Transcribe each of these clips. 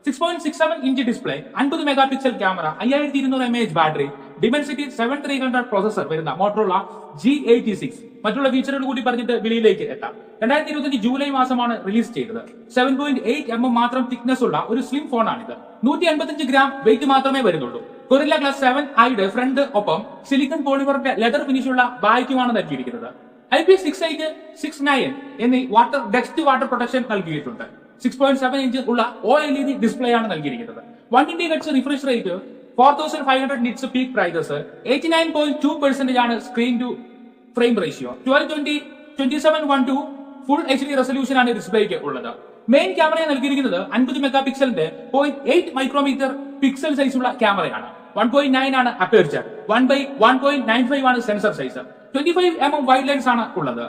6.67 inch display, 50 mega pixel camera, 5200 mAh battery, Dimensity 7300 processor വരുന്ന Motorola G86 മറ്റുള്ള ഫീച്ചറുകൾ കൂടി പറഞ്ഞിട്ട് വിലയിലേക്ക് എത്താം. 2025 ജൂലൈ മാസമാണ് റിലീസ് ചെയ്തത്. 7.8 mm മാത്രം തിക്നെസ് ഉള്ള ഒരു സ്ലിം ഫോണാണിത്. 155 ഗ്രാം വെയിറ്റ് മാത്രമേ വരുന്നുള്ളൂ. കൊറില്ല ഗ്ലാസ് 7 ഐയുടെ ഫ്രണ്ട് ഒപ്പം സിലിക്കൺ പോളിമറിന്റെ ലെതർ ഫിനിഷുള്ള ബായ്ക്കുമാണ് നൽകിയിരിക്കുന്നത്. IP68, 69 എന്നീ ഡെക്സ്റ്റ് വാട്ടർ പ്രൊട്ടക്ഷൻ നൽകിയിട്ടുണ്ട്. 6.7 ഇഞ്ച് ഉള്ള OLED ഡിസ്പ്ലേ ആണ് നൽകിയിരിക്കുന്നത്. 120 Hz refresh rate, 4500 nits peak brightness, 89.2% ആണ് screen to frame ratio, 1220x2712 full HD resolution ആണ് ഡിസ്പ്ലേക്ക് ഉള്ളത്. മെയിൻ ക്യാമറ നൽകിയിരിക്കുന്നത് 50 മെഗാ പിക്സലിന്റെ 0.8 മൈക്രോമീറ്റർ പിക്സൽ സൈസുള്ള ക്യാമറയാണ്. 1.9 ആണ് അപ്പേർച്ചർ, 1/1.95 ആണ് sensor size, 25 mm wide lens ആണ് ഉള്ളത്.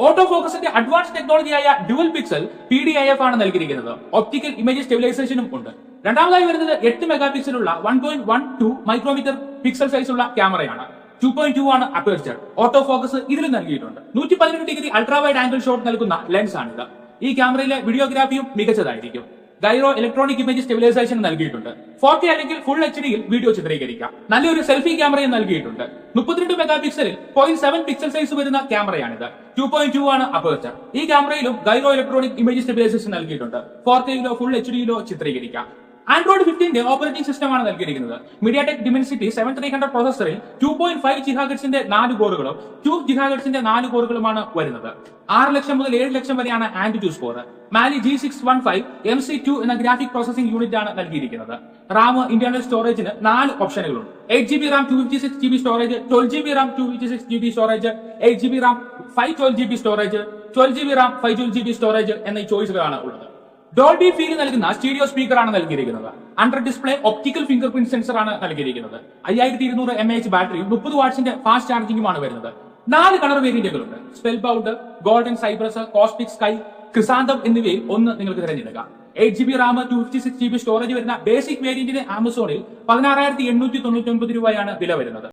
ഓട്ടോ ഫോക്കസിന്റെ അഡ്വാൻസ് ടെക്നോളജിയായ ഡ്യുവൽ പിക്സൽ PDIF ആണ് നൽകിയിരിക്കുന്നത്. ഒപ്റ്റിക്കൽ ഇമേജ് സ്റ്റെബിലൈസേഷനും ഉണ്ട്. രണ്ടാമതായി വരുന്നത് 8 മെഗാ പിക്സലുള്ള 1.12 മൈക്രോമീറ്റർ പിക്സൽ സൈസുള്ള ക്യാമറയാണ്. 2.2 ആണ് അപ്പേർച്ചർ. ഓട്ടോ ഫോക്കസ് ഇതിലും നൽകിയിട്ടുണ്ട്. 118 degree ultra wide angle shot നൽകുന്ന ലെൻസ് ആണിത്. ഈ ക്യാമറയിലെ വീഡിയോഗ്രാഫിയും മികച്ചതായിരിക്കും. ഗൈറോ ഇലക്ട്രോണിക് ഇമേജ് സ്റ്റെബിലൈസേഷൻ നൽകിയിട്ടുണ്ട്. 4K അല്ലെങ്കിൽ ഫുൾ HDയിൽ വീഡിയോ ചിത്രീകരിക്കാം. നല്ലൊരു സെൽഫി ക്യാമറയും നൽകിയിട്ടുണ്ട്. 32 മെഗാ പിക്സലിൽ 0.7 പിക്സൽ സൈസ് വരുന്ന ക്യാമറയാണിത്. 2.2 ആണ് അപ്പേർച്ചർ. ഈ ക്യാമറയിലും ഗൈറോ ഇലക്ട്രോണിക് ഇമേജ് സ്റ്റെബിലൈസേഷൻ നൽകിയിട്ടുണ്ട്. 4Kയിലോ ഫുൾ HDയിലോ ചിത്രീകരിക്കാം. ആൻഡ്രോയിഡ് 15 ഓപ്പറേറ്റിംഗ് സിസ്റ്റം ആണ് നൽകിയിരിക്കുന്നത്. മീഡിയാടെക് ഡിമെൻസിറ്റി 7300 പ്രോസസറിൽ 2.5 GHz 4 കോറുകളും 2 GHz 4 കോറുകളുമാണ് വരുന്നത്. 6 ലക്ഷം മുതൽ 7 ലക്ഷം വരെയാണ് and score. Mali G615 MC2 എന്ന ഗ്രാഫിക് പ്രോസസിംഗ് യൂണിറ്റ് ആണ് നൽകിയിരിക്കുന്നത്. റാം, ഇന്റർണൽ സ്റ്റോറേജിന് 4 ഓപ്ഷനുകളുണ്ട്. 8GB Ram, 256GB storage, 12GB RAM, 256GB storage, 8GB RAM, 512GB storage, 12GB RAM, 512GB storage എന്നീ ചോയ്സുകളാണ് ഉള്ളത്. ഡോൾബി ഫീൽ നൽകുന്ന സ്റ്റീരിയോ സ്പീക്കർ ആണ് നൽകിയിരിക്കുന്നത്. Under display optical fingerprint sensor ആണ് നൽകിയിരിക്കുന്നത്. 5200 mAh ബാറ്ററിയും 30 വാട്ട്സിന്റെ ഫാസ്റ്റ് ചാർജിംഗുമാണ് വരുന്നത്. 4 കളർ വേരിയന്റുകളുണ്ട്. Spellbound, golden cypress, cosmic sky, chrysanthemum എന്നിവയിൽ ഒന്ന് നിങ്ങൾക്ക് തിരഞ്ഞെടുക്കാം. 8GB റാം, 256GB സ്റ്റോറേജ് വരുന്ന ബേസിക് വേരിയന്റിന് ആമസോണിൽ 16,899 രൂപയാണ് വില വരുന്നത്.